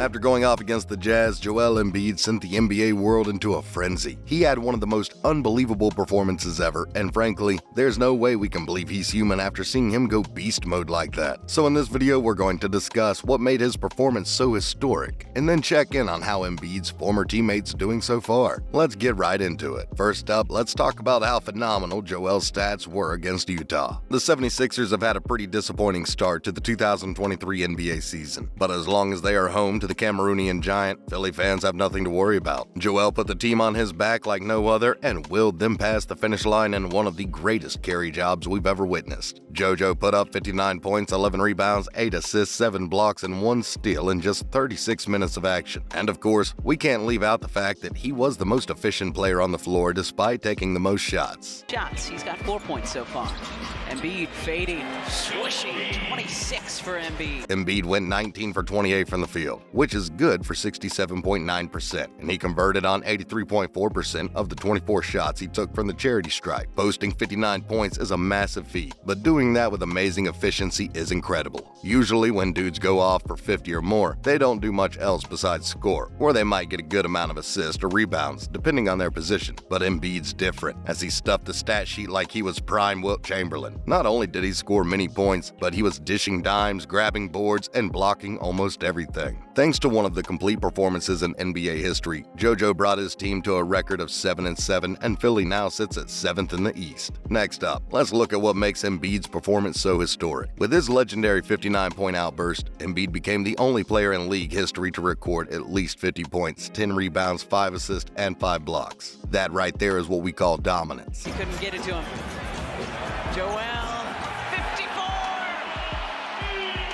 After going off against the Jazz, Joel Embiid sent the NBA world into a frenzy. He had one of the most unbelievable performances ever, and frankly, there's no way we can believe he's human after seeing him go beast mode like that. So in this video, we're going to discuss what made his performance so historic, and then check in on how Embiid's former teammates doing so far. Let's get right into it. First up, let's talk about how phenomenal Joel's stats were against Utah. The 76ers have had a pretty disappointing start to the 2023 NBA season, but as long as they are home to the Cameroonian giant, Philly fans have nothing to worry about. Joel put the team on his back like no other and willed them past the finish line in one of the greatest carry jobs we've ever witnessed. JoJo put up 59 points, 11 rebounds, 8 assists, 7 blocks, and 1 steal in just 36 minutes of action. And of course, we can't leave out the fact that he was the most efficient player on the floor despite taking the most shots. He's got 4 points so far. Embiid fading, swishing, 26 for Embiid. Embiid went 19 for 28 from the field, which is good for 67.9%, and he converted on 83.4% of the 24 shots he took from the charity stripe. Posting 59 points is a massive feat, but doing that with amazing efficiency is incredible. Usually when dudes go off for 50 or more, they don't do much else besides score, or they might get a good amount of assists or rebounds, depending on their position. But Embiid's different, as he stuffed the stat sheet like he was prime Wilt Chamberlain. Not only did he score many points, but he was dishing dimes, grabbing boards, and blocking almost everything. Thanks to one of the complete performances in NBA history, JoJo brought his team to a record of 7-7, and Philly now sits at 7th in the East. Next up, let's look at what makes Embiid's performance so historic. With his legendary 59-point outburst, Embiid became the only player in league history to record at least 50 points, 10 rebounds, 5 assists, and 5 blocks. That right there is what we call dominance. He couldn't get it to him. Joel, 54!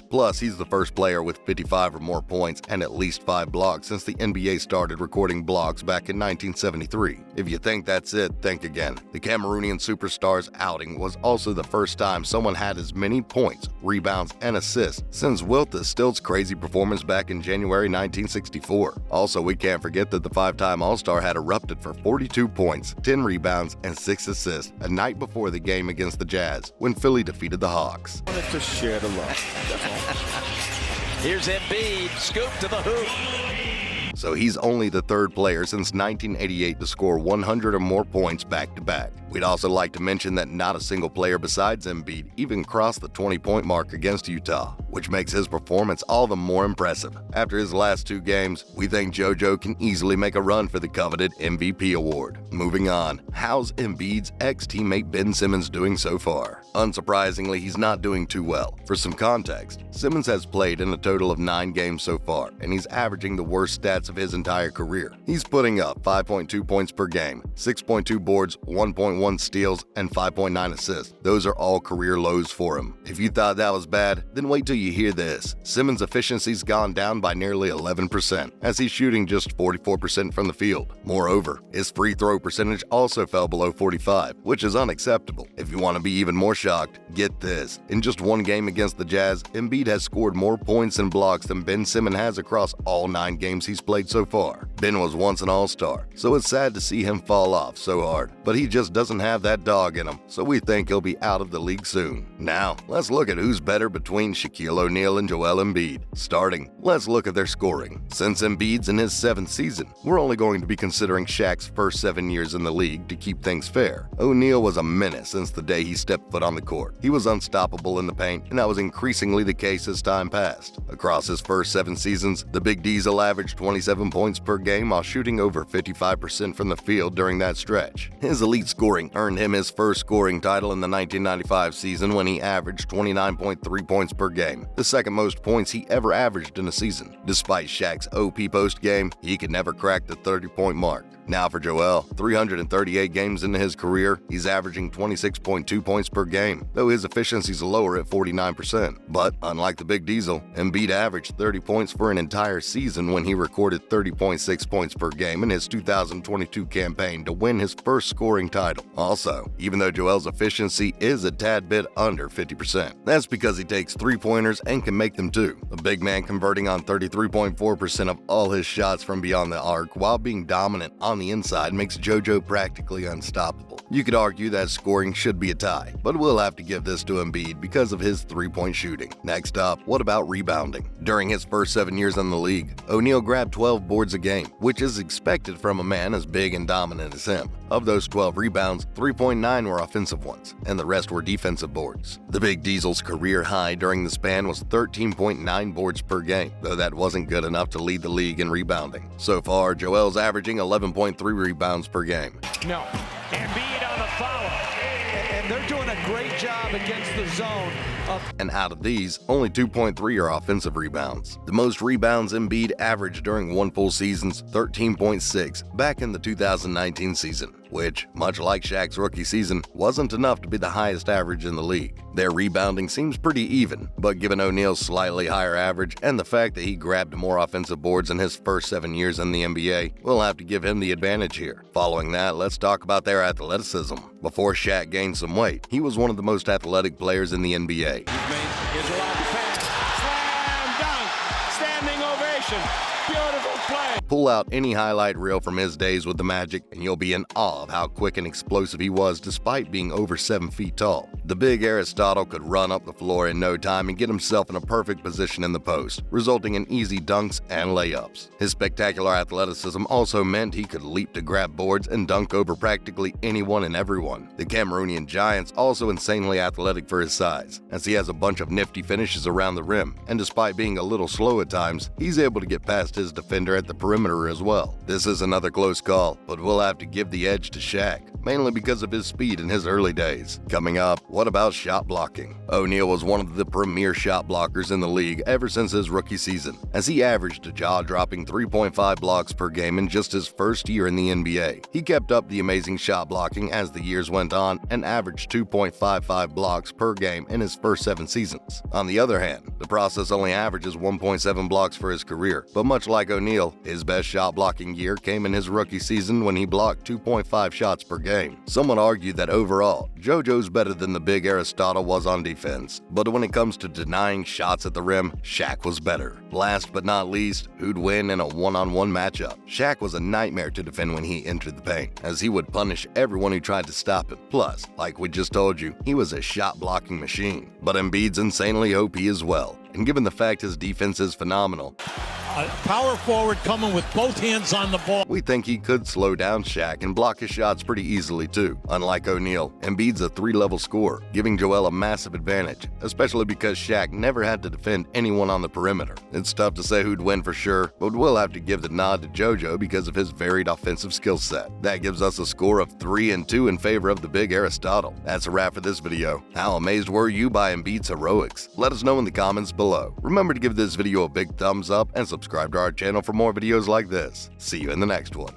Plus, he's the first player with 55 or more points and at least 5 blocks since the NBA started recording blocks back in 1973. If you think that's it, think again. The Cameroonian superstar's outing was also the first time someone had as many points, rebounds, and assists since Wilt Stilt's crazy performance back in January 1964. Also, we can't forget that the 5-time All-Star had erupted for 42 points, 10 rebounds, and 6 assists a night before the game against the Jazz when Philly defeated the Hawks. I wanted to share the love. That's all. Here's Embiid, scoop to the hoop. So he's only the third player since 1988 to score 100 or more points back-to-back. We'd also like to mention that not a single player besides Embiid even crossed the 20-point mark against Utah, which makes his performance all the more impressive. After his last 2 games, we think JoJo can easily make a run for the coveted MVP award. Moving on, how's Embiid's ex-teammate Ben Simmons doing so far? Unsurprisingly, he's not doing too well. For some context, Simmons has played in a total of 9 games so far, and he's averaging the worst stats of his entire career. He's putting up 5.2 points per game, 6.2 boards, 1.1 steals, and 5.9 assists. Those are all career lows for him. If you thought that was bad, then wait till you hear this. Simmons' efficiency's gone down by nearly 11%, as he's shooting just 44% from the field. Moreover, his free throw percentage also fell below 45, which is unacceptable. If you want to be even more shocked, get this. In just 1 game against the Jazz, Embiid has scored more points and blocks than Ben Simmons has across all 9 games he's played so far. Ben was once an all-star, so it's sad to see him fall off so hard, but he just doesn't have that dog in him, so we think he'll be out of the league soon. Now, let's look at who's better between Shaquille O'Neal and Joel Embiid. Starting, let's look at their scoring. Since Embiid's in his 7th season, we're only going to be considering Shaq's first 7 years in the league to keep things fair. O'Neal was a menace since the day he stepped foot on the court. He was unstoppable in the paint, and that was increasingly the case as time passed. Across his first 7 seasons, the Big Diesel averaged 27 points per game while shooting over 55% from the field during that stretch. His elite scoring earned him his first scoring title in the 1995 season when he averaged 29.3 points per game, the second most points he ever averaged in a season. Despite Shaq's OP post game, he could never crack the 30-point mark. Now for Joel, 338 games into his career, he's averaging 26.2 points per game, though his efficiency's lower at 49%. But unlike the Big Diesel, Embiid averaged 30 points for an entire season when he recorded 30.6 points per game in his 2022 campaign to win his first scoring title. Also, even though Joel's efficiency is a tad bit under 50%, that's because he takes 3-pointers and can make them too. The big man converting on 33.4% of all his shots from beyond the arc while being dominant on the inside makes JoJo practically unstoppable. You could argue that scoring should be a tie, but we'll have to give this to Embiid because of his three-point shooting. Next up, what about rebounding? During his first 7 years in the league, O'Neal grabbed 12 boards a game, which is expected from a man as big and dominant as him. Of those 12 rebounds, 3.9 were offensive ones, and the rest were defensive boards. The Big Diesel's career high during the span was 13.9 boards per game, though that wasn't good enough to lead the league in rebounding. So far, Joel's averaging 11.3 rebounds per game. No. Embiid on the follow. And they're doing a great job against the zone. And out of these, only 2.3 are offensive rebounds. The most rebounds Embiid averaged during one full season's 13.6 back in the 2019 season, which, much like Shaq's rookie season, wasn't enough to be the highest average in the league. Their rebounding seems pretty even, but given O'Neal's slightly higher average and the fact that he grabbed more offensive boards in his first 7 years in the NBA, we'll have to give him the advantage here. Following that, let's talk about their athleticism. Before Shaq gained some weight, he was one of the most athletic players in the NBA. Here's a long pass. Slam dunk. Standing ovation. Beautiful play. Pull out any highlight reel from his days with the Magic, and you'll be in awe of how quick and explosive he was despite being over 7 feet tall. The big Aristotle could run up the floor in no time and get himself in a perfect position in the post, resulting in easy dunks and layups. His spectacular athleticism also meant he could leap to grab boards and dunk over practically anyone and everyone. The Cameroonian Giant's also insanely athletic for his size, as he has a bunch of nifty finishes around the rim, and despite being a little slow at times, he's able to get past his defender at the perimeter as well. This is another close call, but we'll have to give the edge to Shaq, mainly because of his speed in his early days. Coming up, what about shot blocking? O'Neal was one of the premier shot blockers in the league ever since his rookie season, as he averaged a jaw-dropping 3.5 blocks per game in just his first year in the NBA. He kept up the amazing shot blocking as the years went on and averaged 2.55 blocks per game in his first 7 seasons. On the other hand, the process only averages 1.7 blocks for his career, but much like O'Neal, his best shot blocking year came in his rookie season when he blocked 2.5 shots per game. Some would argue that overall, JoJo's better than the big Aristotle was on defense, but when it comes to denying shots at the rim, Shaq was better. Last but not least, who'd win in a one-on-one matchup? Shaq was a nightmare to defend when he entered the paint, as he would punish everyone who tried to stop him. Plus, like we just told you, he was a shot-blocking machine. But Embiid's insanely OP as well, and given the fact his defense is phenomenal, a power forward coming with both hands on the ball, we think he could slow down Shaq and block his shots pretty easily too. Unlike O'Neal, Embiid's a 3-level scorer, giving Joel a massive advantage, especially because Shaq never had to defend anyone on the perimeter. It's tough to say who'd win for sure, but we'll have to give the nod to JoJo because of his varied offensive skill set. That gives us a score of 3-2 in favor of the big Aristotle. That's a wrap for this video. How amazed were you by Embiid's heroics? Let us know in the comments below. Remember to give this video a big thumbs up and subscribe to our channel for more videos like this. See you in the next one.